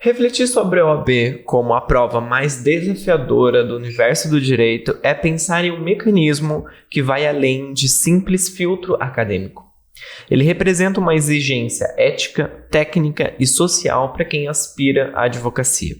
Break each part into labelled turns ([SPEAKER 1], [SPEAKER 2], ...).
[SPEAKER 1] Refletir sobre a OAB como a prova mais desafiadora do universo do direito é pensar em um mecanismo que vai além de simples filtro acadêmico. Ele representa uma exigência ética, técnica e social para quem aspira à advocacia.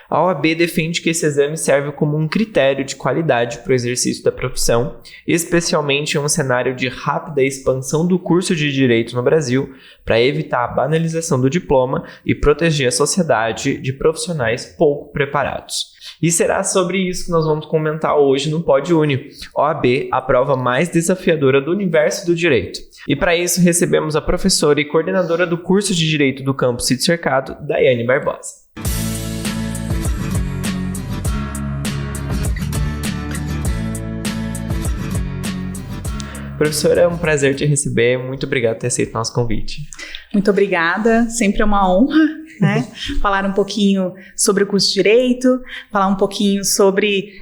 [SPEAKER 1] A OAB defende que esse exame serve como um critério de qualidade para o exercício da profissão, especialmente em um cenário de rápida expansão do curso de Direito no Brasil, para evitar a banalização do diploma e proteger a sociedade de profissionais pouco preparados. E será sobre isso que nós vamos comentar hoje no PodUni, OAB, a prova mais desafiadora do universo do direito. E para isso recebemos a professora e coordenadora do curso de Direito do Campus Cid Cercado, Daiane Barbosa. Professora, é um prazer te receber. Muito obrigado por ter aceito o nosso convite.
[SPEAKER 2] Muito obrigada. Sempre é uma honra, né? Falar um pouquinho sobre o curso de Direito, falar um pouquinho sobre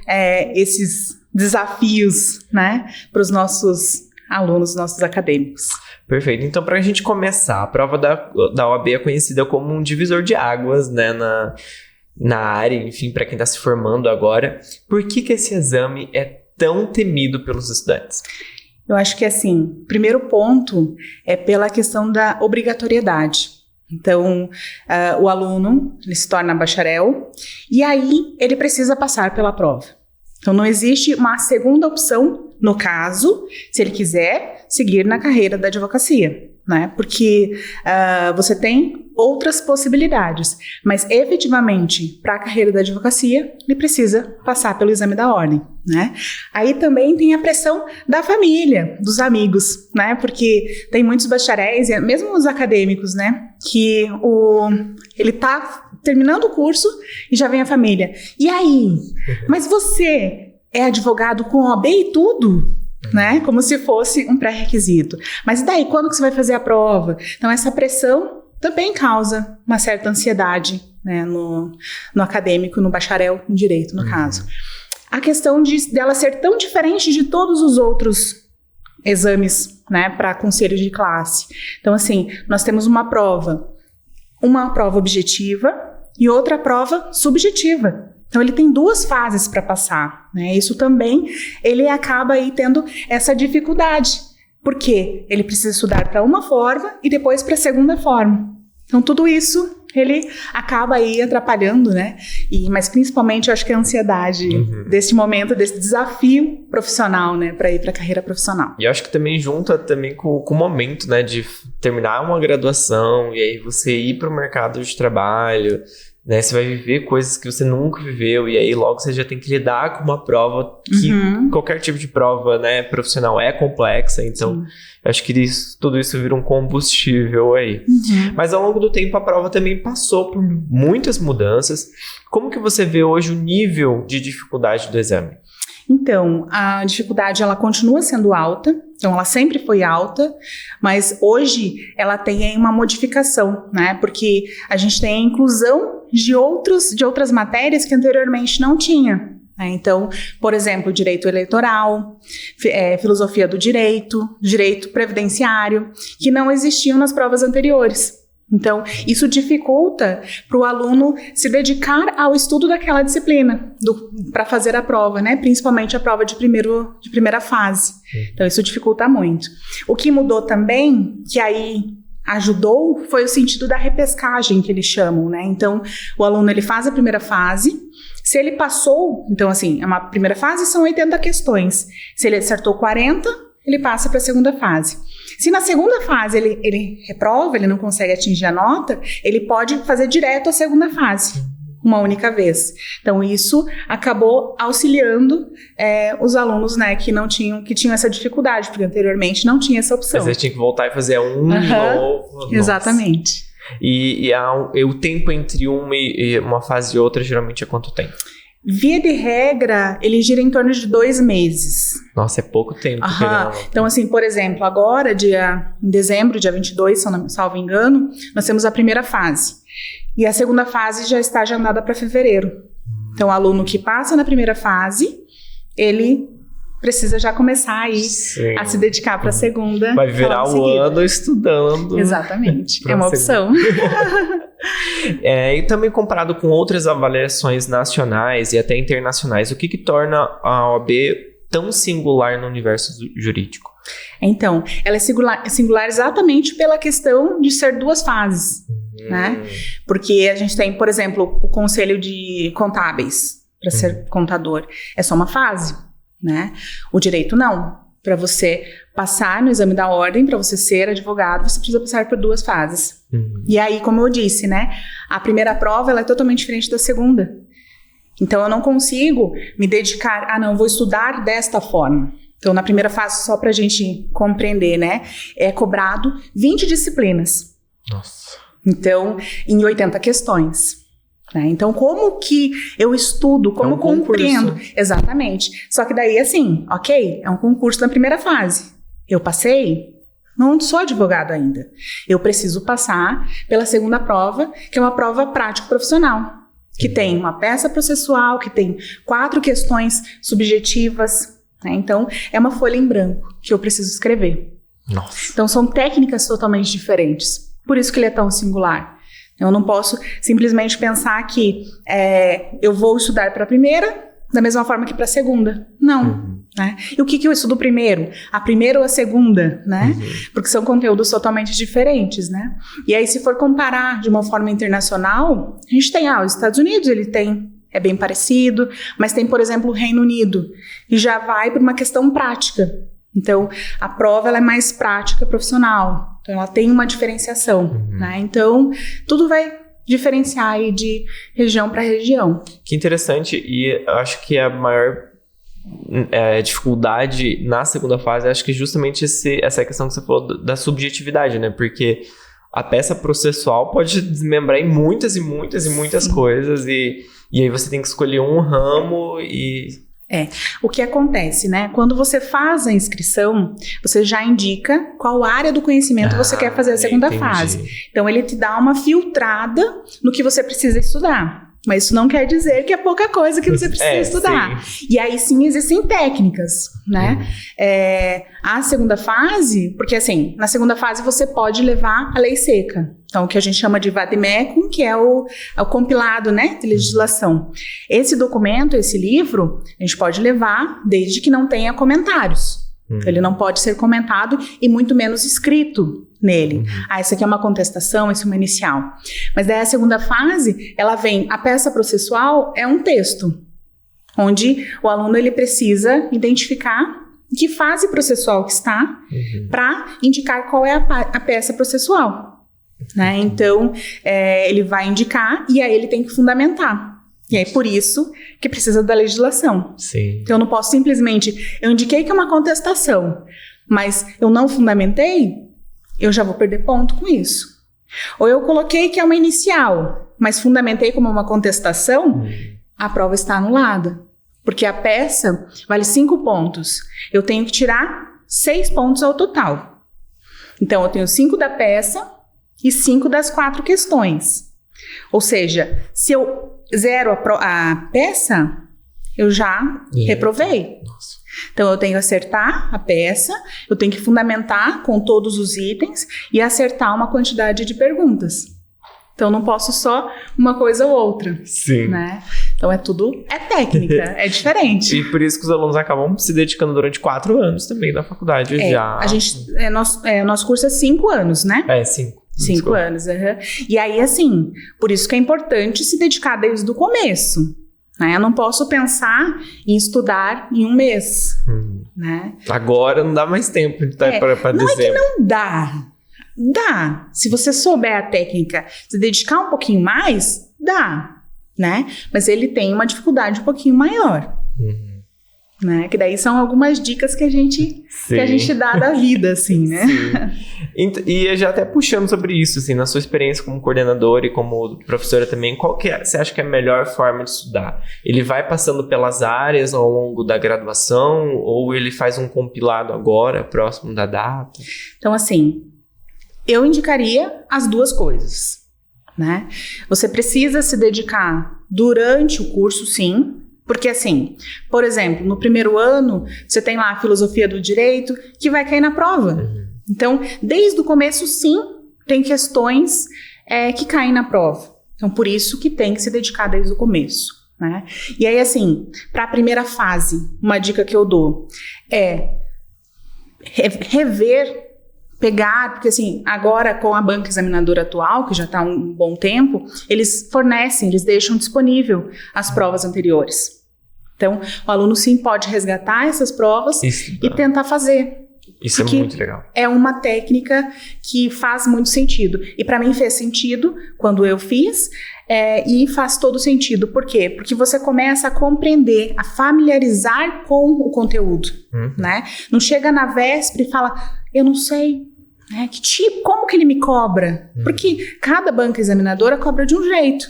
[SPEAKER 2] esses desafios, né? Para os nossos alunos, nossos acadêmicos.
[SPEAKER 1] Perfeito. Então, para a gente começar, a prova da OAB é conhecida como um divisor de águas, né? Na área, enfim, para quem está se formando agora. Por que esse exame é tão temido pelos estudantes?
[SPEAKER 2] Eu acho que, assim, o primeiro ponto é pela questão da obrigatoriedade. Então, o aluno, ele se torna bacharel e aí ele precisa passar pela prova. Então, não existe uma segunda opção, no caso, se ele quiser seguir na carreira da advocacia, né? Porque você tem outras possibilidades, mas efetivamente, para a carreira da advocacia, ele precisa passar pelo exame da ordem, né? Aí também tem a pressão da família, dos amigos, né? Porque tem muitos bacharéis, mesmo os acadêmicos, né? Que ele tá terminando o curso e já vem a família. E aí? Mas você é advogado com OAB e tudo? Né? Como se fosse um pré-requisito. Mas e daí? Quando que você vai fazer a prova? Então, essa pressão também causa uma certa ansiedade, né, no acadêmico, no bacharel em direito, no caso. A questão dela ser tão diferente de todos os outros exames, né, para conselho de classe. Então, assim, nós temos uma prova objetiva e outra prova subjetiva. Então, ele tem duas fases para passar, né? Isso também, ele acaba aí tendo essa dificuldade, porque ele precisa estudar para uma forma e depois para a segunda forma. Então, tudo isso, ele acaba aí atrapalhando, né? Mas, principalmente, eu acho que a ansiedade desse momento, desse desafio profissional, né? Para ir para a carreira profissional.
[SPEAKER 1] E eu acho que também junta também com o momento, né? De terminar uma graduação e aí você ir para o mercado de trabalho, né? Você vai viver coisas que você nunca viveu e aí logo você já tem que lidar com uma prova que qualquer tipo de prova, né, profissional é complexa, então eu acho que tudo isso vira um combustível aí. Mas ao longo do tempo a prova também passou por muitas mudanças. Como que você vê hoje o nível de dificuldade do exame?
[SPEAKER 2] Então, a dificuldade ela continua sendo alta, então ela sempre foi alta, mas hoje ela tem aí uma modificação, né? Porque a gente tem a inclusão de outras matérias que anteriormente não tinha. Né? Então, por exemplo, direito eleitoral, filosofia do direito previdenciário, que não existiam nas provas anteriores. Então, isso dificulta para o aluno se dedicar ao estudo daquela disciplina, para fazer a prova, né? Principalmente a prova de primeira fase. Então, isso dificulta muito. O que mudou também, que aí ajudou, foi o sentido da repescagem, que eles chamam, né? Então, o aluno ele faz a primeira fase. Se ele passou, então assim, a primeira fase são 80 questões. Se ele acertou 40, ele passa para a segunda fase. Se na segunda fase ele reprova, ele não consegue atingir a nota, ele pode fazer direto a segunda fase, uma única vez. Então, isso acabou auxiliando os alunos, né, que tinham essa dificuldade, porque anteriormente não tinha essa opção.
[SPEAKER 1] Mas você tinha que voltar e fazer de novo.
[SPEAKER 2] Exatamente.
[SPEAKER 1] E o tempo entre uma fase e outra geralmente é quanto tempo?
[SPEAKER 2] Via de regra, ele gira em torno de 2 meses.
[SPEAKER 1] Nossa, é pouco tempo.
[SPEAKER 2] Então, assim, por exemplo, agora, em dezembro, dia 22, salvo engano, nós temos a primeira fase. E a segunda fase já está agendada para fevereiro. Então, o aluno que passa na primeira fase, ele precisa já começar aí a se dedicar para a segunda.
[SPEAKER 1] Vai virar o ano estudando.
[SPEAKER 2] Exatamente, é uma opção.
[SPEAKER 1] E também comparado com outras avaliações nacionais e até internacionais, o que torna a OAB tão singular no universo jurídico?
[SPEAKER 2] Então, ela é singular exatamente pela questão de ser 2 fases, né? Porque a gente tem, por exemplo, o Conselho de Contábeis, para ser contador, é só uma fase, né? O direito não. Para você passar no exame da ordem, para você ser advogado, você precisa passar por 2 fases. E aí, como eu disse, né? A primeira prova, ela é totalmente diferente da segunda. Então, eu não consigo me dedicar, não, vou estudar desta forma. Então, na primeira fase, só para a gente compreender, né? É cobrado 20 disciplinas.
[SPEAKER 1] Nossa.
[SPEAKER 2] Então, em 80 questões. Né? Então, como que eu estudo, como compreendo? Exatamente. Só que daí, assim, ok, é um concurso na primeira fase. Eu passei? Não sou advogado ainda. Eu preciso passar pela segunda prova, que é uma prova prático-profissional, que tem uma peça processual, que tem 4 questões subjetivas. Né? Então, é uma folha em branco que eu preciso escrever.
[SPEAKER 1] Nossa.
[SPEAKER 2] Então, são técnicas totalmente diferentes. Por isso que ele é tão singular. Eu não posso simplesmente pensar que eu vou estudar para a primeira da mesma forma que para a segunda. Não. Né? E o que eu estudo primeiro? A primeira ou a segunda? Né? Porque são conteúdos totalmente diferentes. Né? E aí, se for comparar de uma forma internacional, a gente tem, os Estados Unidos, ele tem, é bem parecido, mas tem, por exemplo, o Reino Unido, e já vai para uma questão prática. Então, a prova ela é mais prática, profissional. Então, ela tem uma diferenciação. Né? Então, tudo vai diferenciar aí de região para região.
[SPEAKER 1] Que interessante. E acho que a maior dificuldade na segunda fase, acho que justamente essa questão que você falou da subjetividade, né? Porque a peça processual pode desmembrar em muitas e muitas e muitas coisas. E aí você tem que escolher um ramo e...
[SPEAKER 2] O que acontece, né? Quando você faz a inscrição, você já indica qual área do conhecimento você quer fazer a segunda fase. Então, ele te dá uma filtrada no que você precisa estudar. Mas isso não quer dizer que é pouca coisa que você precisa estudar. Sim. E aí, sim, existem técnicas, né? A segunda fase, porque assim, na segunda fase você pode levar a lei seca. Então, o que a gente chama de vademecum, que é o compilado, né, de legislação. Esse documento, esse livro, a gente pode levar desde que não tenha comentários. Ele não pode ser comentado e muito menos escrito nele. Essa aqui é uma contestação, essa é uma inicial. Mas daí a segunda fase, ela vem, a peça processual é um texto, onde o aluno ele precisa identificar em que fase processual que está para indicar qual é a peça processual. Né? Então, ele vai indicar e aí ele tem que fundamentar. E é por isso que precisa da legislação.
[SPEAKER 1] Sim.
[SPEAKER 2] Então, eu não posso simplesmente... Eu indiquei que é uma contestação, mas eu não fundamentei, eu já vou perder ponto com isso. Ou eu coloquei que é uma inicial, mas fundamentei como uma contestação, a prova está anulada. Porque a peça vale 5 pontos. Eu tenho que tirar 6 pontos ao total. Então, eu tenho 5 da peça e 5 das 4 questões. Ou seja, se eu zero a peça, eu já reprovei.
[SPEAKER 1] Nossa.
[SPEAKER 2] Então, eu tenho que acertar a peça, eu tenho que fundamentar com todos os itens e acertar uma quantidade de perguntas. Então, não posso só uma coisa ou outra.
[SPEAKER 1] Sim.
[SPEAKER 2] Né? Então, é técnica, é diferente.
[SPEAKER 1] E por isso que os alunos acabam se dedicando durante 4 anos também na faculdade já.
[SPEAKER 2] A gente, nosso curso é 5 anos, né?
[SPEAKER 1] 5.
[SPEAKER 2] 5 anos, E aí, assim, por isso que é importante se dedicar desde o começo, né? Eu não posso pensar em estudar em 1 mês, né?
[SPEAKER 1] Agora não dá mais tempo para
[SPEAKER 2] não
[SPEAKER 1] dezembro.
[SPEAKER 2] É que não dá. Dá. Se você souber a técnica, se dedicar um pouquinho mais, dá, né? Mas ele tem uma dificuldade um pouquinho maior. Né? Que daí são algumas dicas que a gente dá da vida, assim, né?
[SPEAKER 1] Sim. E já até puxando sobre isso, assim, na sua experiência como coordenadora e como professora também, qual que você acha que é a melhor forma de estudar? Ele vai passando pelas áreas ao longo da graduação ou ele faz um compilado agora, próximo da data?
[SPEAKER 2] Então, assim, eu indicaria as 2 coisas, né? Você precisa se dedicar durante o curso, sim, Porque assim, por exemplo, no primeiro ano, você tem lá a filosofia do direito que vai cair na prova. Então, desde o começo, sim, tem questões que caem na prova. Então, por isso que tem que se dedicar desde o começo, né? E aí, assim, para a primeira fase, uma dica que eu dou é rever, pegar, porque assim, agora com a banca examinadora atual, que já está há um bom tempo, eles deixam disponível as provas anteriores. Então, o aluno sim pode resgatar essas provas e tentar fazer.
[SPEAKER 1] Isso é muito legal.
[SPEAKER 2] É uma técnica que faz muito sentido. E para mim fez sentido quando eu fiz, e faz todo sentido. Por quê? Porque você começa a compreender, a familiarizar com o conteúdo, né? Não chega na véspera e fala, eu não sei, né? Como que ele me cobra? Porque cada banca examinadora cobra de um jeito,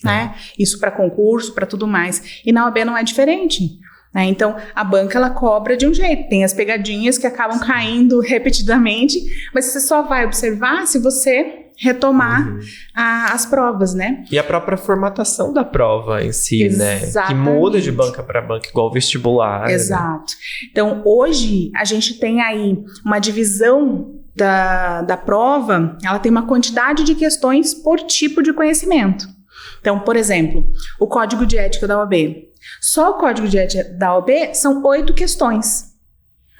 [SPEAKER 2] né? Isso para concurso, para tudo mais. E na OAB não é diferente. Então, a banca, ela cobra de um jeito. Tem as pegadinhas que acabam caindo repetidamente, mas você só vai observar se você retomar as provas, né?
[SPEAKER 1] E a própria formatação da prova em si,
[SPEAKER 2] Exatamente.
[SPEAKER 1] né? Que muda de banca para banca, igual o vestibular.
[SPEAKER 2] Exato. Né? Então, hoje, a gente tem aí uma divisão da prova, ela tem uma quantidade de questões por tipo de conhecimento. Então, por exemplo, o Código de Ética da OAB. Só o Código de Ética da OAB são 8 questões.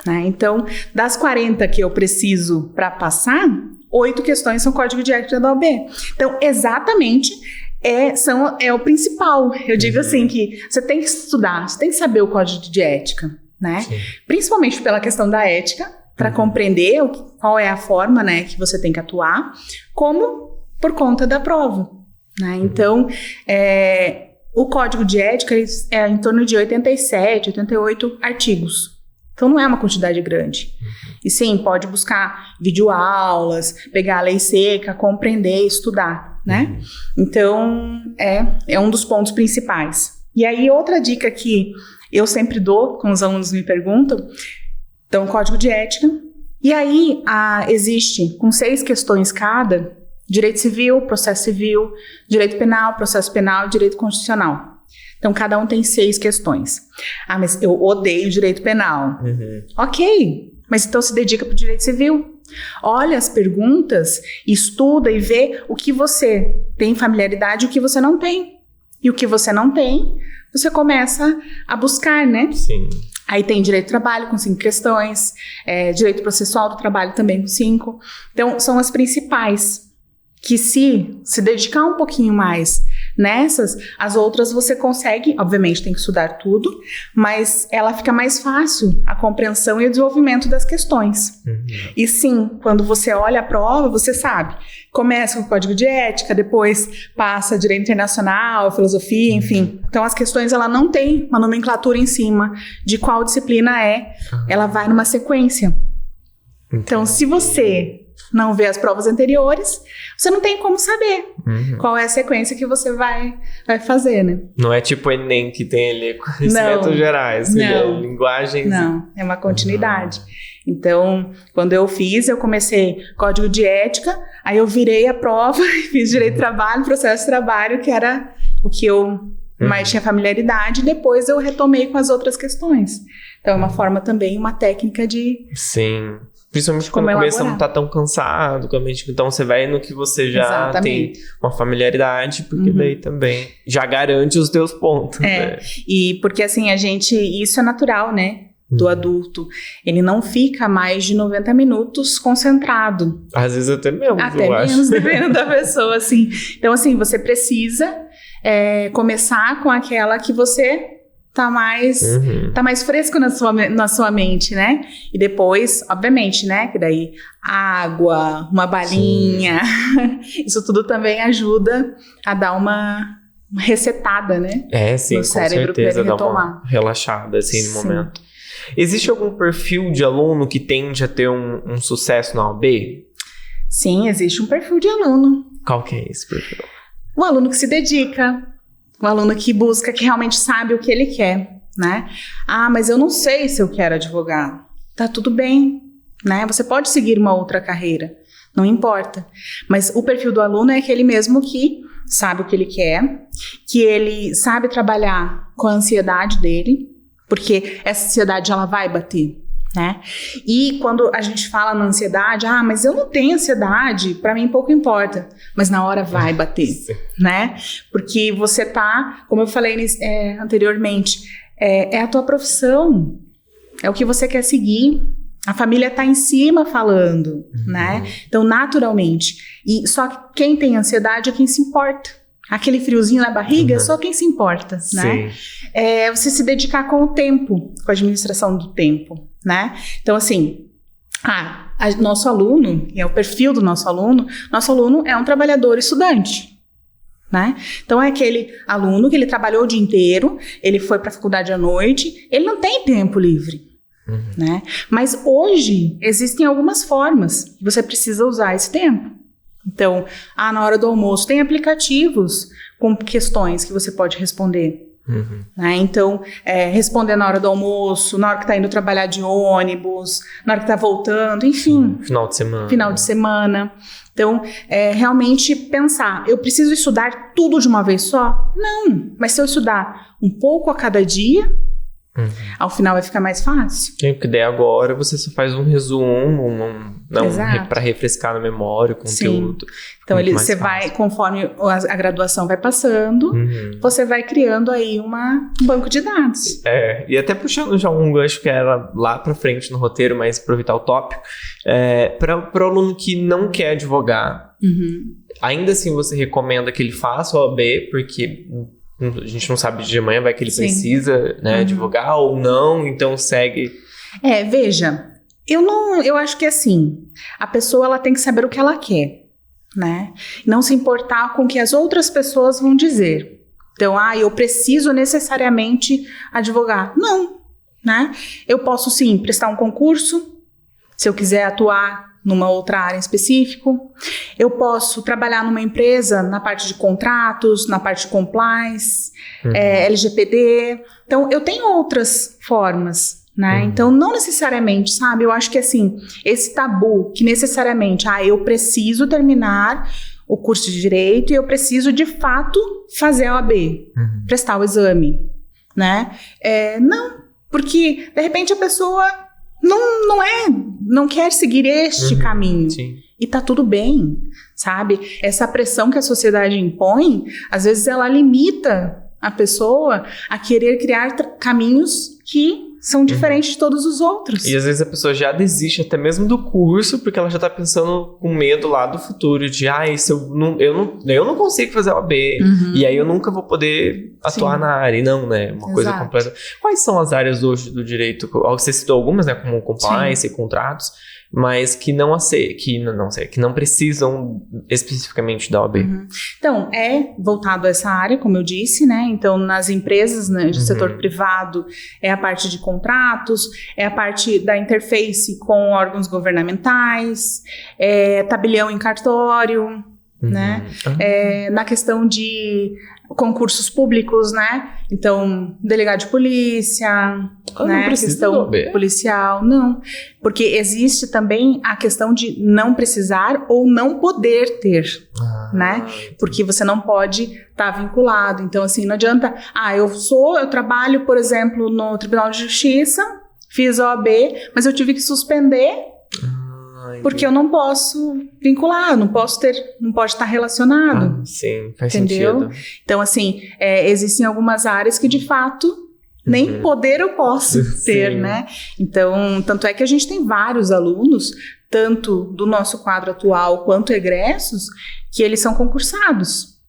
[SPEAKER 2] Né? Então, das 40 que eu preciso para passar, 8 questões são Código de Ética da OAB. Então, exatamente, é o principal. Eu digo assim que você tem que estudar, você tem que saber o Código de Ética, né? Principalmente pela questão da ética, para compreender qual é a forma, né, que você tem que atuar, como por conta da prova. Né? Então, o Código de Ética é em torno de 87, 88 artigos. Então, não é uma quantidade grande. E sim, pode buscar videoaulas, pegar a lei seca, compreender, estudar, né? Então, é um dos pontos principais. E aí, outra dica que eu sempre dou, quando os alunos me perguntam, então, Código de Ética. E aí, existe, com 6 questões cada, direito civil, processo civil, direito penal, processo penal e direito constitucional. Então, cada um tem 6 questões. Ah, mas eu odeio direito penal. Ok, mas então se dedica para o direito civil. Olha as perguntas, estuda e vê o que você tem familiaridade e o que você não tem. E o que você não tem, você começa a buscar, né?
[SPEAKER 1] Sim.
[SPEAKER 2] Aí tem direito do trabalho com 5 questões, direito processual do trabalho também com 5. Então, são as principais. Que se dedicar um pouquinho mais nessas, as outras você consegue, obviamente tem que estudar tudo, mas ela fica mais fácil a compreensão e o desenvolvimento das questões. E sim, quando você olha a prova, você sabe, começa com o Código de Ética, depois passa direito internacional, filosofia, enfim. Então as questões, ela não tem uma nomenclatura em cima de qual disciplina ela vai numa sequência. Então, se você não vê as provas anteriores, você não tem como saber qual é a sequência que você vai fazer, né?
[SPEAKER 1] Não é tipo o Enem, que tem ali conhecimentos gerais,
[SPEAKER 2] não,
[SPEAKER 1] linguagens.
[SPEAKER 2] Não, é uma continuidade. Então, quando eu fiz, eu comecei Código de Ética, aí eu virei a prova e fiz Direito do Trabalho, Processo de Trabalho, que era o que eu mais tinha familiaridade, e depois eu retomei com as outras questões. Então, é uma forma também, uma técnica de...
[SPEAKER 1] Sim. Principalmente quando começa a não tá tão cansado, então você vai no que você já tem uma familiaridade, porque daí também já garante os teus pontos. Né?
[SPEAKER 2] E porque assim, isso é natural, né? Do adulto. Ele não fica mais de 90 minutos concentrado.
[SPEAKER 1] Às vezes até menos,
[SPEAKER 2] eu acho. Dependendo da pessoa, assim. Então, assim, você precisa começar com aquela que você... tá mais fresco na sua mente, né? E depois, obviamente, né? Que daí água, uma balinha, isso tudo também ajuda a dar uma resetada, né?
[SPEAKER 1] Sim,
[SPEAKER 2] no cérebro,
[SPEAKER 1] com certeza,
[SPEAKER 2] pra ele
[SPEAKER 1] dá uma relaxada, assim, no momento. Existe algum perfil de aluno que tende a ter um sucesso na OAB?
[SPEAKER 2] Sim, existe um perfil de aluno.
[SPEAKER 1] Qual que é esse perfil?
[SPEAKER 2] O aluno que se dedica, o aluno que busca, que realmente sabe o que ele quer, né? Ah, mas eu não sei se eu quero advogar. Tá tudo bem, né? Você pode seguir uma outra carreira, não importa. Mas o perfil do aluno é aquele mesmo que sabe o que ele quer, que ele sabe trabalhar com a ansiedade dele, porque essa ansiedade ela vai bater, né? E quando a gente fala na ansiedade, mas eu não tenho ansiedade, para mim pouco importa, mas na hora vai bater, né? Porque você tá, como eu falei anteriormente, é a tua profissão, é o que você quer seguir, a família tá em cima falando, né? Então, naturalmente, e só que quem tem ansiedade é quem se importa. Aquele friozinho na barriga é só quem se importa, né? Você se dedicar com o tempo, com a administração do tempo, né? Então, assim, nosso aluno, e é o perfil do nosso aluno é um trabalhador estudante, né? Então, é aquele aluno que ele trabalhou o dia inteiro, ele foi para a faculdade à noite, ele não tem tempo livre, né? Mas hoje, existem algumas formas que você precisa usar esse tempo. Então, na hora do almoço, tem aplicativos com questões que você pode responder. Né? Então, responder na hora do almoço, na hora que está indo trabalhar de ônibus, na hora que está voltando, enfim. Final de semana. Então, realmente pensar, eu preciso estudar tudo de uma vez só? Não, mas se eu estudar um pouco a cada dia, ao final vai ficar mais fácil.
[SPEAKER 1] Porque daí agora você só faz um resumo, para refrescar na memória o conteúdo.
[SPEAKER 2] Então você vai, conforme a graduação vai passando, você vai criando aí um banco de dados.
[SPEAKER 1] E até puxando já um gancho que era lá pra frente no roteiro, mas aproveitar o tópico, para o aluno que não quer advogar, ainda assim você recomenda que ele faça o OAB, porque a gente não sabe de amanhã, vai que ele precisa, né, advogar ou não, então segue.
[SPEAKER 2] Veja, eu acho que assim, a pessoa ela tem que saber o que ela quer, né? Não se importar com o que as outras pessoas vão dizer. Então, eu preciso necessariamente advogar. Não, né? Eu posso sim prestar um concurso, se eu quiser atuar numa outra área em específico. Eu posso trabalhar numa empresa na parte de contratos, na parte de compliance, LGPD. Então, eu tenho outras formas, né? Então, não necessariamente, sabe? Eu acho que, assim, esse tabu que necessariamente, eu preciso terminar o curso de Direito e eu preciso, de fato, fazer a OAB, prestar o exame, né? Não, porque, de repente, a pessoa não quer seguir este caminho.
[SPEAKER 1] Sim.
[SPEAKER 2] E tá tudo bem, sabe? Essa pressão que a sociedade impõe, às vezes ela limita a pessoa a querer criar caminhos que são diferentes de todos os outros.
[SPEAKER 1] E às vezes a pessoa já desiste até mesmo do curso, porque ela já tá pensando com medo lá do futuro, de se eu não consigo fazer a OAB, e aí eu nunca vou poder atuar na área. E não, né? Uma coisa completa. Quais são as áreas hoje do direito? Você citou algumas, né? Como compliance e contratos, mas que não precisam especificamente da OAB.
[SPEAKER 2] Então, voltado a essa área, como eu disse, né? Então, nas empresas, né, do setor privado, é a parte de contratos, é a parte da interface com órgãos governamentais, tabelião em cartório, né? Na questão de concursos públicos, né? Então, delegado de polícia, né? Questão policial, não. Porque existe também a questão de não precisar ou não poder ter, né? Porque você não pode estar vinculado. Então, assim, não adianta, eu trabalho, por exemplo, no Tribunal de Justiça, fiz a OAB, mas eu tive que suspender porque eu não posso vincular, não pode estar relacionado.
[SPEAKER 1] Sim, faz
[SPEAKER 2] sentido. Então, assim, existem algumas áreas que, de fato, nem poder eu posso ter, né? Então, tanto é que a gente tem vários alunos, tanto do nosso quadro atual quanto egressos, que eles são concursados.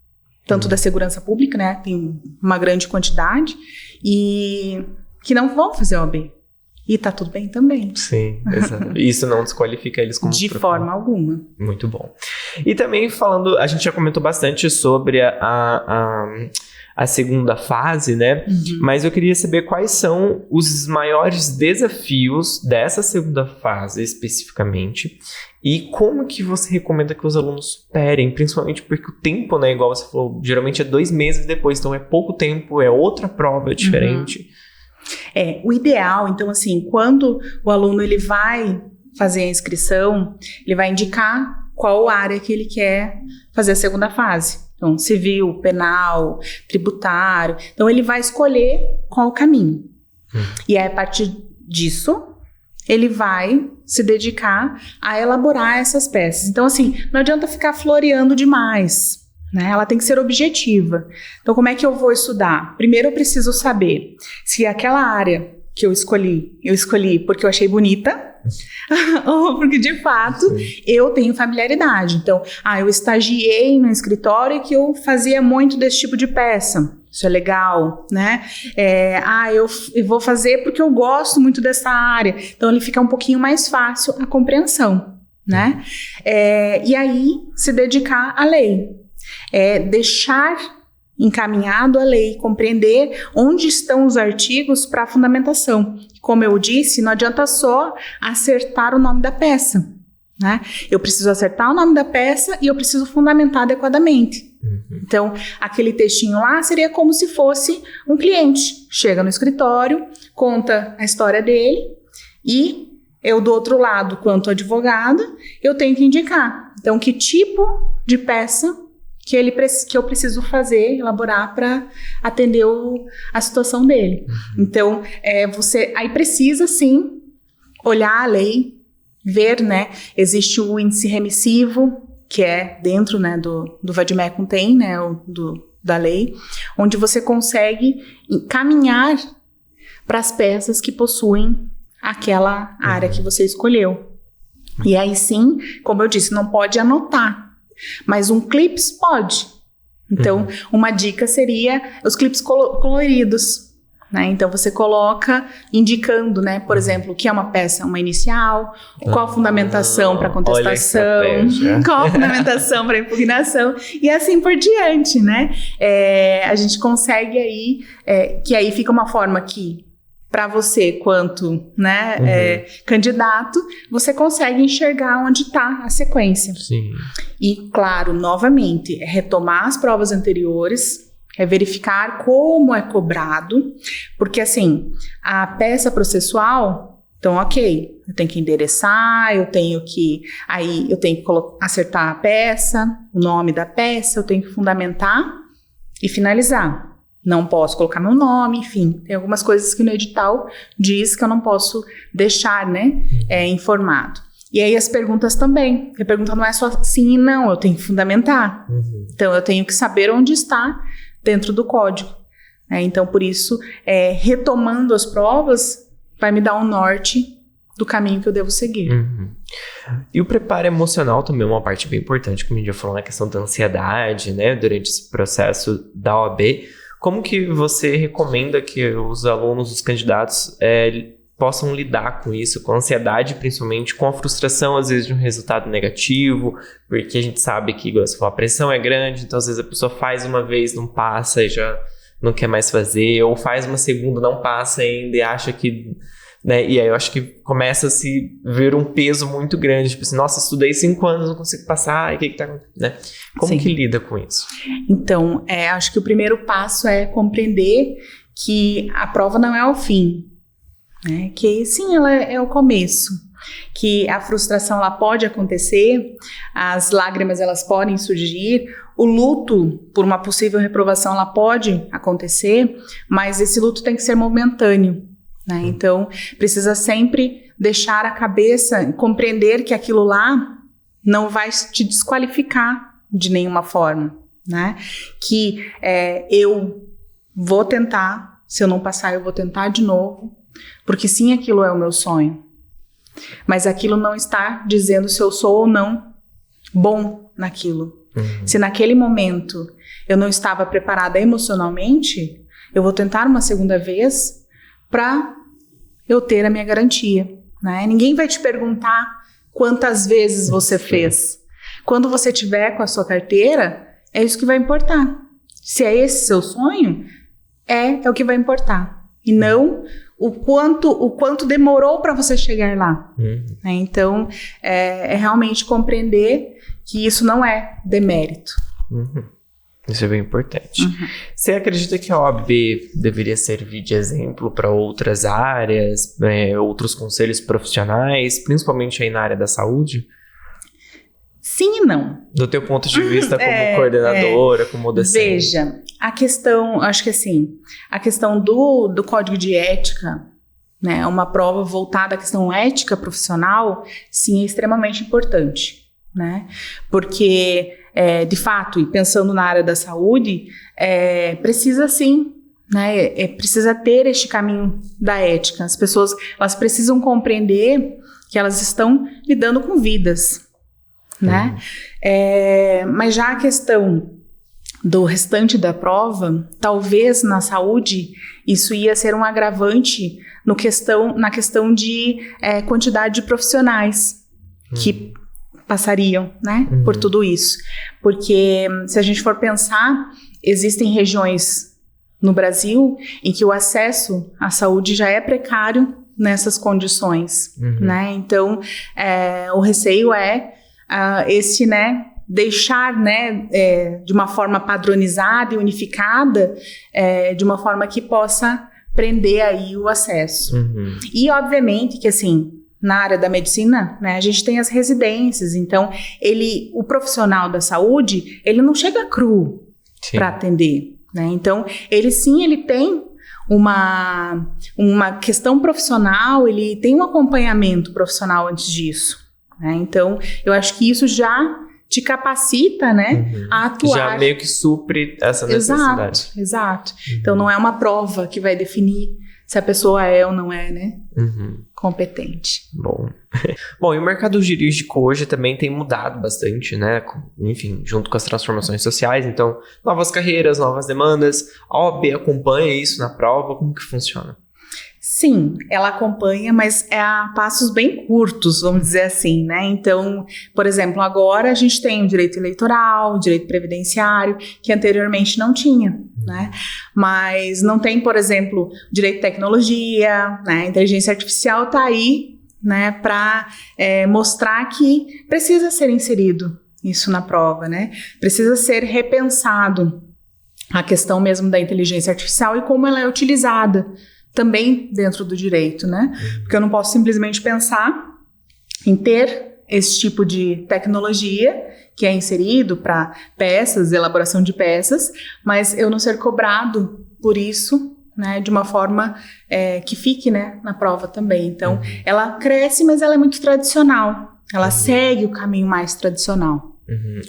[SPEAKER 2] Tanto da segurança pública, né? Tem uma grande quantidade, e que não vão fazer OAB. E tá tudo bem também.
[SPEAKER 1] Sim, exato. Isso não desqualifica eles como
[SPEAKER 2] de forma alguma.
[SPEAKER 1] Muito bom. E também falando, a gente já comentou bastante sobre a segunda fase, né? Mas eu queria saber quais são os maiores desafios dessa segunda fase especificamente e como que você recomenda que os alunos superem, principalmente porque o tempo, né, igual você falou, geralmente é 2 meses depois, então é pouco tempo, é outra prova diferente.
[SPEAKER 2] O ideal, então, assim, quando o aluno ele vai fazer a inscrição, ele vai indicar qual área que ele quer fazer a segunda fase. Então, civil, penal, tributário. Então, ele vai escolher qual o caminho. E aí, a partir disso, ele vai se dedicar a elaborar essas peças. Então, assim, não adianta ficar floreando demais, né? Ela tem que ser objetiva. Então, como é que eu vou estudar? Primeiro, eu preciso saber se aquela área que eu escolhi porque eu achei bonita, ou porque, de fato, eu tenho familiaridade. Então, eu estagiei no escritório que eu fazia muito desse tipo de peça. Isso é legal, né? Eu vou fazer porque eu gosto muito dessa área. Então, ele fica um pouquinho mais fácil a compreensão, né? E aí, se dedicar à lei. Deixar encaminhado a lei, compreender onde estão os artigos para a fundamentação. Como eu disse, não adianta só acertar o nome da peça, né? Eu preciso acertar o nome da peça e eu preciso fundamentar adequadamente. Então, aquele textinho lá seria como se fosse um cliente. Chega no escritório, conta a história dele e eu, do outro lado, quanto advogada, eu tenho que indicar. Então, que tipo de peça que eu preciso elaborar para atender a situação dele. Então, você aí precisa, sim, olhar a lei, ver, né? Existe o índice remissivo, que é dentro, né, do Vademecum tem, né, da lei, onde você consegue encaminhar para as peças que possuem aquela área que você escolheu. E aí, sim, como eu disse, não pode anotar. Mas um clips pode. Então, uma dica seria os clips coloridos, né? Então, você coloca indicando, né? Por exemplo, o que é uma peça, uma inicial, qual a fundamentação para contestação, qual a fundamentação para impugnação, e assim por diante, né? A gente consegue aí, que aí fica uma forma que, para você, quanto, né, candidato, você consegue enxergar onde está a sequência.
[SPEAKER 1] Sim.
[SPEAKER 2] E, claro, novamente, retomar as provas anteriores, verificar como é cobrado, porque, assim, a peça processual, então, ok, eu tenho que endereçar, eu tenho que acertar a peça, o nome da peça, eu tenho que fundamentar e finalizar. Não posso colocar meu nome, enfim, tem algumas coisas que no edital diz que eu não posso deixar, né, informado. E aí as perguntas também, a pergunta não é só sim e não, eu tenho que fundamentar. Então eu tenho que saber onde está dentro do código. Então por isso, retomando as provas, vai me dar um norte do caminho que eu devo seguir.
[SPEAKER 1] E o preparo emocional também é uma parte bem importante, como a gente já falou na questão da ansiedade, né, durante esse processo da OAB. Como que você recomenda que os alunos, os candidatos, possam lidar com isso, com a ansiedade, principalmente com a frustração, às vezes, de um resultado negativo, porque a gente sabe que, igual você falou, a pressão é grande, então às vezes a pessoa faz uma vez, não passa e já não quer mais fazer, ou faz uma segunda, não passa ainda e acha que... Né? E aí eu acho que começa a se ver um peso muito grande, tipo assim, nossa, estudei 5 anos, não consigo passar, e o que tá acontecendo? Né? Como que lida com isso?
[SPEAKER 2] Então, acho que o primeiro passo é compreender que a prova não é o fim, né? Que sim, ela é o começo, que a frustração ela pode acontecer, as lágrimas elas podem surgir, o luto por uma possível reprovação ela pode acontecer, mas esse luto tem que ser momentâneo. Né? Então, precisa sempre deixar a cabeça, compreender que aquilo lá não vai te desqualificar de nenhuma forma, né? Que eu vou tentar, se eu não passar, eu vou tentar de novo, porque sim, aquilo é o meu sonho. Mas aquilo não está dizendo se eu sou ou não bom naquilo. Se naquele momento eu não estava preparada emocionalmente, eu vou tentar uma segunda vez para eu ter a minha garantia, né? Ninguém vai te perguntar quantas vezes você fez. Quando você tiver com a sua carteira, é isso que vai importar. Se é esse seu sonho, é o que vai importar. E não o quanto demorou para você chegar lá. Né? Então, é realmente compreender que isso não é demérito.
[SPEAKER 1] Isso é bem importante. Você acredita que a OAB deveria servir de exemplo para outras áreas, outros conselhos profissionais, principalmente aí na área da saúde?
[SPEAKER 2] sim e não.
[SPEAKER 1] Do teu ponto de vista como coordenadora, como docente.
[SPEAKER 2] Veja, a questão, acho que assim, a questão do código de ética, né, uma prova voltada à questão ética profissional, sim, é extremamente importante, né? Porque, de fato, e pensando na área da saúde, precisa sim, né, precisa ter este caminho da ética. As pessoas, elas precisam compreender que elas estão lidando com vidas, né? Mas já a questão do restante da prova, talvez na saúde, isso ia ser um agravante na questão de quantidade de profissionais que passariam, né, por tudo isso. Porque se a gente for pensar, existem regiões no Brasil em que o acesso à saúde já é precário nessas condições, né? Então, o receio né, deixar, né, de uma forma padronizada e unificada, de uma forma que possa prender aí o acesso. E, obviamente, que assim, na área da medicina, né, a gente tem as residências, então, o profissional da saúde, ele não chega cru para atender, né? Então, ele tem uma questão profissional, ele tem um acompanhamento profissional antes disso, né? Então, eu acho que isso já te capacita, né, a atuar.
[SPEAKER 1] Já meio que supre essa necessidade.
[SPEAKER 2] Exato. Então, não é uma prova que vai definir se a pessoa é ou não é, né, competente.
[SPEAKER 1] Bom, e o mercado jurídico hoje também tem mudado bastante, né, enfim, junto com as transformações sociais, então, novas carreiras, novas demandas, a OAB acompanha isso na prova, como que funciona?
[SPEAKER 2] Sim, ela acompanha, mas a passos bem curtos, vamos dizer assim, né? Então, por exemplo, agora a gente tem o direito eleitoral, o direito previdenciário, que anteriormente não tinha, né? Mas não tem, por exemplo, direito de tecnologia, né? A inteligência artificial está aí, né, para mostrar que precisa ser inserido isso na prova, né? Precisa ser repensado a questão mesmo da inteligência artificial e como ela é utilizada também dentro do direito, né? Porque eu não posso simplesmente pensar em ter esse tipo de tecnologia que é inserido para peças, elaboração de peças, mas eu não ser cobrado por isso, né, de uma forma que fique, né, na prova também. Então, ela cresce, mas ela é muito tradicional. Ela segue o caminho mais tradicional.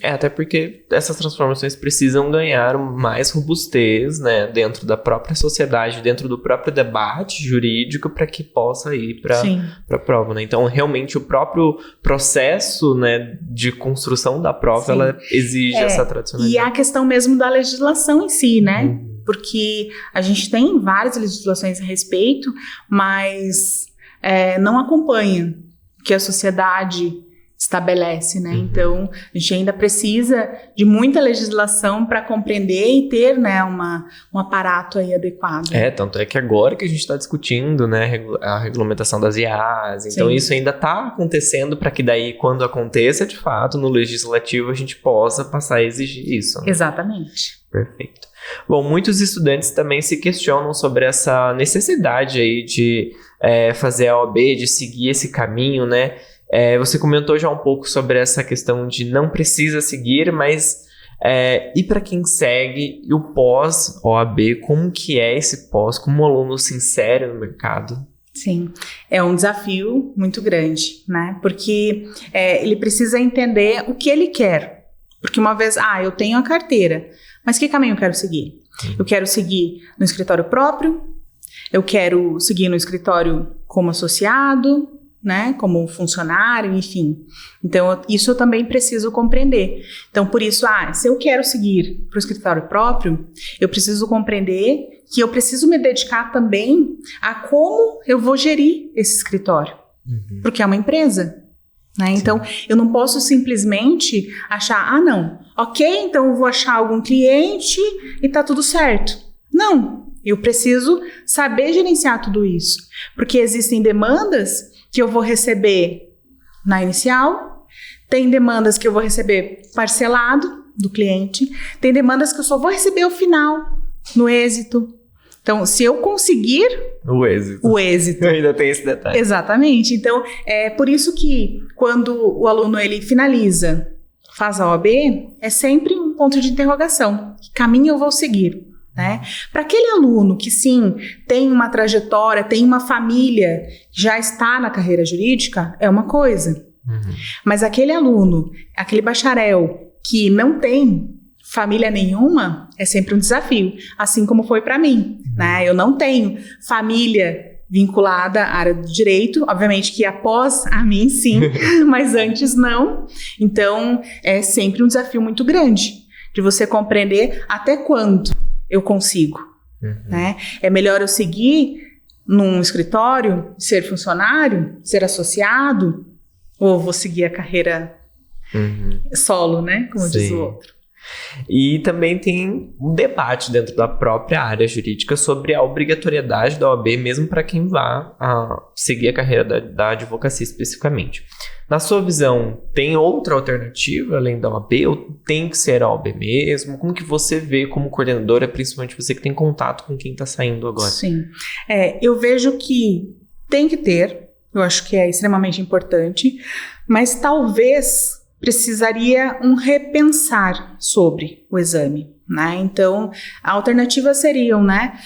[SPEAKER 1] Até porque essas transformações precisam ganhar mais robustez, né, dentro da própria sociedade, dentro do próprio debate jurídico, para que possa ir para a prova, né? Então, realmente, o próprio processo, né, de construção da prova, ela exige essa tradicionalidade.
[SPEAKER 2] E a questão mesmo da legislação em si, né? Porque a gente tem várias legislações a respeito, mas não acompanha o que a sociedade estabelece, né? Então, a gente ainda precisa de muita legislação para compreender e ter, né, um aparato aí adequado.
[SPEAKER 1] Tanto é que agora que a gente está discutindo, né, a regulamentação das IAs, então isso ainda está acontecendo para que daí, quando aconteça, de fato, no legislativo, a gente possa passar a exigir isso. Né?
[SPEAKER 2] Exatamente.
[SPEAKER 1] Perfeito. Bom, muitos estudantes também se questionam sobre essa necessidade aí de fazer a OAB, de seguir esse caminho, né? Você comentou já um pouco sobre essa questão de não precisa seguir, mas e para quem segue o pós-OAB, como que é esse pós? Como o aluno se insere no mercado?
[SPEAKER 2] Sim, é um desafio muito grande, né? Porque ele precisa entender o que ele quer. Porque uma vez, eu tenho a carteira, mas que caminho eu quero seguir? Eu quero seguir no escritório próprio, eu quero seguir no escritório como associado, né, como funcionário, enfim. Então, isso eu também preciso compreender. Então, por isso, se eu quero seguir para o escritório próprio, eu preciso compreender que eu preciso me dedicar também a como eu vou gerir esse escritório. Porque é uma empresa, né? Então, eu não posso simplesmente achar, não, ok, então eu vou achar algum cliente e tá tudo certo. Não, eu preciso saber gerenciar tudo isso. Porque existem demandas que eu vou receber na inicial, tem demandas que eu vou receber parcelado do cliente, tem demandas que eu só vou receber ao final, no êxito. Então, se eu conseguir...
[SPEAKER 1] O êxito. Ainda tem esse detalhe.
[SPEAKER 2] Exatamente. Então, é por isso que quando o aluno ele finaliza faz a OAB, é sempre um ponto de interrogação. Que caminho eu vou seguir? Né? Para aquele aluno que, sim, tem uma trajetória, tem uma família, já está na carreira jurídica, é uma coisa. Mas aquele aluno, aquele bacharel que não tem família nenhuma, é sempre um desafio. Assim como foi para mim. Né? Eu não tenho família vinculada à área do direito, obviamente que após a mim sim, mas antes não. Então, é sempre um desafio muito grande de você compreender até quando eu consigo. Né? É melhor eu seguir num escritório, ser funcionário, ser associado, ou vou seguir a carreira solo, né? Como diz o outro.
[SPEAKER 1] E também tem um debate dentro da própria área jurídica sobre a obrigatoriedade da OAB, mesmo para quem vá seguir a carreira da advocacia especificamente. Na sua visão, tem outra alternativa além da OAB ou tem que ser a OAB mesmo? Como que você vê como coordenadora, principalmente você que tem contato com quem está saindo agora?
[SPEAKER 2] Sim, eu vejo que tem que ter, eu acho que é extremamente importante, mas talvez precisaria um repensar sobre o exame, né? Então, alternativas seriam, né,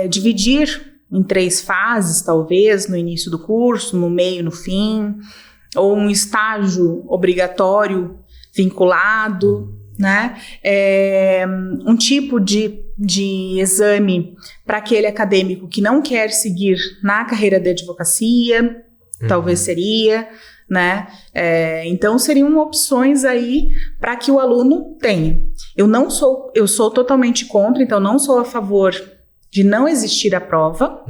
[SPEAKER 2] dividir em 3 fases, talvez, no início do curso, no meio, no fim, ou um estágio obrigatório vinculado, né? Um tipo de exame para aquele acadêmico que não quer seguir na carreira de advocacia, talvez seria, né? Então seriam opções aí para que o aluno tenha. Eu sou totalmente contra, então não sou a favor de não existir a prova,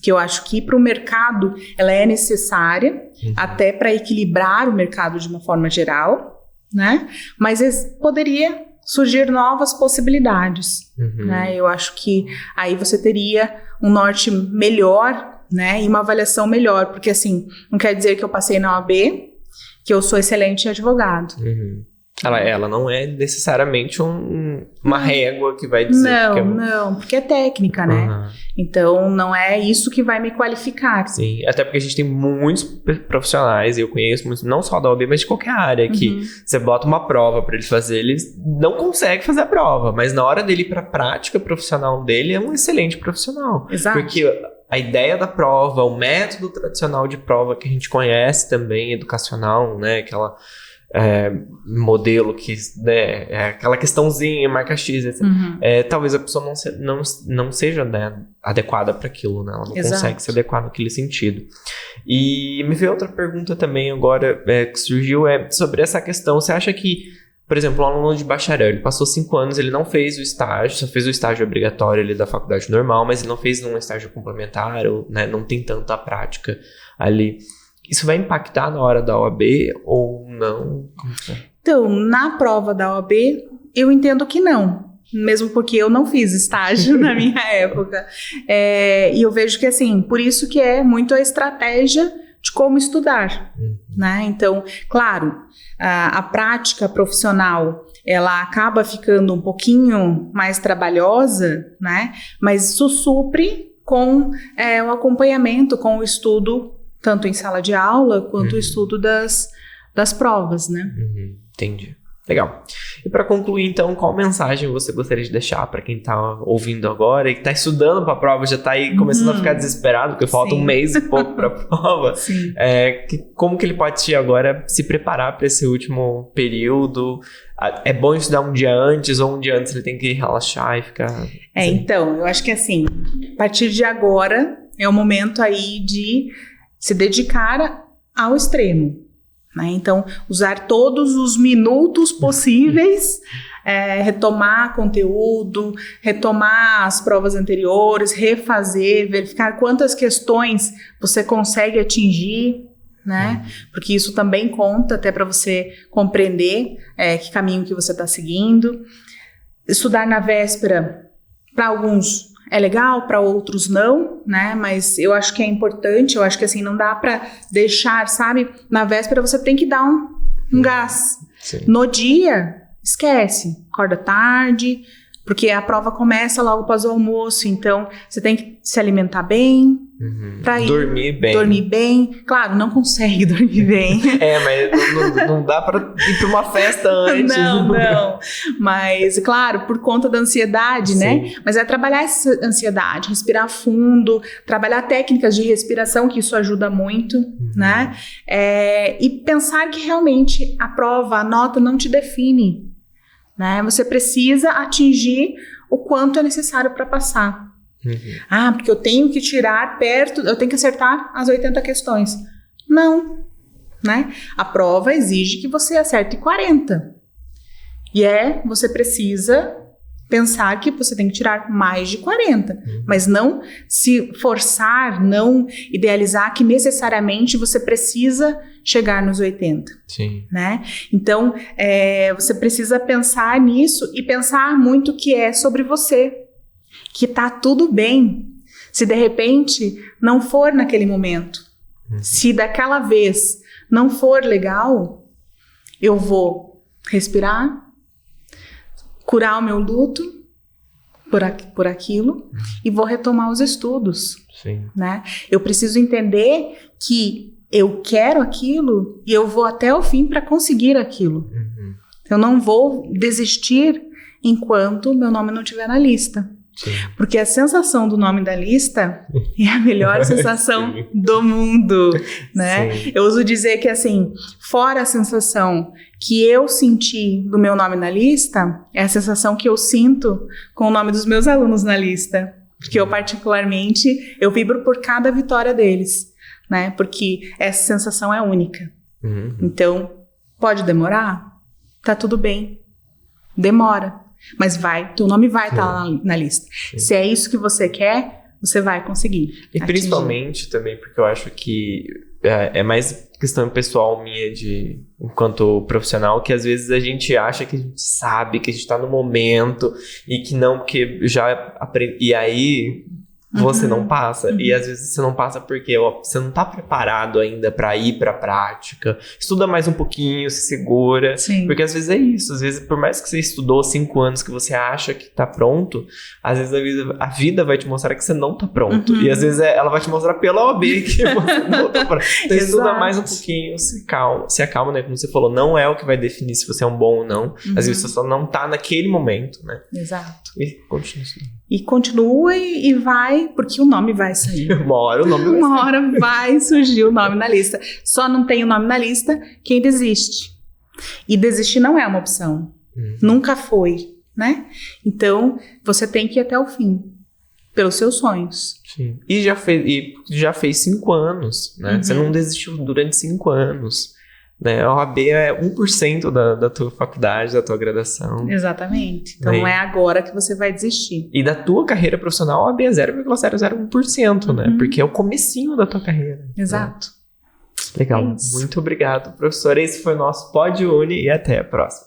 [SPEAKER 2] que eu acho que para o mercado ela é necessária, até para equilibrar o mercado de uma forma geral, né? Mas poderia surgir novas possibilidades, né? Eu acho que aí você teria um norte melhor, né, e uma avaliação melhor, porque assim, não quer dizer que eu passei na OAB, que eu sou excelente advogado.
[SPEAKER 1] Ela não é necessariamente uma régua que vai dizer...
[SPEAKER 2] Não, porque é técnica, né? Então, não é isso que vai me qualificar.
[SPEAKER 1] Sim, até porque a gente tem muitos profissionais, eu conheço muitos, não só da OAB, mas de qualquer área, que você bota uma prova para eles fazer, eles não conseguem fazer a prova, mas na hora dele ir para a prática profissional dele, é um excelente profissional. Exato. Porque a ideia da prova, o método tradicional de prova que a gente conhece também, educacional, né, aquela... modelo que, né, aquela questãozinha, marca X, etc. Talvez a pessoa não seja, né, adequada para aquilo, né? Ela não consegue se adequar naquele sentido. E me veio outra pergunta também agora que surgiu, sobre essa questão. Você acha que, por exemplo, um aluno de bacharel, ele passou 5 anos, ele não fez o estágio, só fez o estágio obrigatório ali da faculdade normal, mas ele não fez um estágio complementar, ou, né, não tem tanta prática ali. Isso vai impactar na hora da OAB ou não?
[SPEAKER 2] Então, na prova da OAB, eu entendo que não. Mesmo porque eu não fiz estágio na minha época. E eu vejo que, assim, por isso que é muito a estratégia de como estudar. Né? Então, claro, a prática profissional, ela acaba ficando um pouquinho mais trabalhosa, né? Mas isso supre com o acompanhamento, com o estudo, tanto em sala de aula, quanto o estudo das provas, né?
[SPEAKER 1] Entendi. Legal. E para concluir, então, qual mensagem você gostaria de deixar para quem está ouvindo agora e que está estudando para a prova, já está aí começando a ficar desesperado, porque falta um mês e pouco para a prova. Como que ele pode agora se preparar para esse último período? É bom estudar um dia antes ou um dia antes ele tem que relaxar e ficar...
[SPEAKER 2] Então, eu acho que assim, a partir de agora é o momento aí de se dedicar ao extremo, né? Então, usar todos os minutos possíveis, retomar conteúdo, retomar as provas anteriores, refazer, verificar quantas questões você consegue atingir, né? Porque isso também conta até para você compreender que caminho que você está seguindo. Estudar na véspera, para alguns é legal, para outros não, né? Mas eu acho que é importante, eu acho que assim, não dá para deixar, sabe? Na véspera você tem que dar um gás. No dia, esquece, acorda tarde, Porque a prova começa logo após o almoço, então você tem que se alimentar bem, pra ir dormir bem. Claro, não consegue dormir bem.
[SPEAKER 1] Mas não dá pra ir pra uma festa antes.
[SPEAKER 2] Não. Mas, claro, por conta da ansiedade,
[SPEAKER 1] Sim.
[SPEAKER 2] né? Mas é trabalhar essa ansiedade, respirar fundo, trabalhar técnicas de respiração, que isso ajuda muito, né? E pensar que realmente a prova, a nota não te define, né? Você precisa atingir o quanto é necessário para passar. Porque eu tenho que tirar eu tenho que acertar as 80 questões. Não, né? A prova exige que você acerte 40. E você precisa pensar que você tem que tirar mais de 40. Mas não se forçar, não idealizar que necessariamente você precisa chegar nos 80.
[SPEAKER 1] Sim.
[SPEAKER 2] Né? Então, você precisa pensar nisso e pensar muito que é sobre você. Que tá tudo bem se de repente não for naquele momento. Se daquela vez não for legal, eu vou respirar, curar o meu luto por aquilo e vou retomar os estudos.
[SPEAKER 1] Sim.
[SPEAKER 2] Né? Eu preciso entender que eu quero aquilo e eu vou até o fim para conseguir aquilo. Eu não vou desistir enquanto meu nome não estiver na lista.
[SPEAKER 1] Sim.
[SPEAKER 2] Porque a sensação do nome da lista é a melhor sensação do mundo, né?
[SPEAKER 1] Sim.
[SPEAKER 2] Eu uso dizer que, assim, fora a sensação que eu senti do meu nome na lista, é a sensação que eu sinto com o nome dos meus alunos na lista. Porque eu, particularmente, eu vibro por cada vitória deles, né? Porque essa sensação é única. Então, pode demorar? Tá tudo bem. Demora. Mas teu nome vai estar lá na lista. Sim. Se é isso que você quer, você vai conseguir.
[SPEAKER 1] E principalmente também, porque eu acho que é mais questão pessoal minha enquanto profissional, que às vezes a gente acha que a gente sabe, que a gente tá no momento, e que não, porque já aprende. E aí você não passa. E às vezes você não passa porque você não tá preparado ainda pra ir pra prática. Estuda mais um pouquinho, se segura.
[SPEAKER 2] Sim.
[SPEAKER 1] Porque às vezes é isso. Às vezes, por mais que você estudou 5 anos, que você acha que tá pronto, às vezes a vida vai te mostrar que você não tá pronto. E às vezes ela vai te mostrar pela OAB que você não tá pronto. Então estuda mais um pouquinho, se acalma, né? Como você falou, não é o que vai definir se você é um bom ou não. Às vezes você só não tá naquele momento, né?
[SPEAKER 2] Exato.
[SPEAKER 1] E continua estudando.
[SPEAKER 2] E continua e vai, porque o nome vai sair.
[SPEAKER 1] Uma hora o nome vai sair.
[SPEAKER 2] Uma hora vai surgir o nome na lista. Só não tem o nome na lista quem desiste. E desistir não é uma opção. Nunca foi, né? Então, você tem que ir até o fim. Pelos seus sonhos.
[SPEAKER 1] Sim. E já fez 5 anos, né? Você não desistiu durante 5 anos. Né? A OAB é 1% da tua faculdade, da tua graduação.
[SPEAKER 2] Exatamente. Então não é agora que você vai desistir.
[SPEAKER 1] E da tua carreira profissional, a OAB é 0,001%, né? Porque é o comecinho da tua carreira.
[SPEAKER 2] Exato.
[SPEAKER 1] Né? Legal. Muito obrigado, professor. Esse foi o nosso PodUni e até a próxima.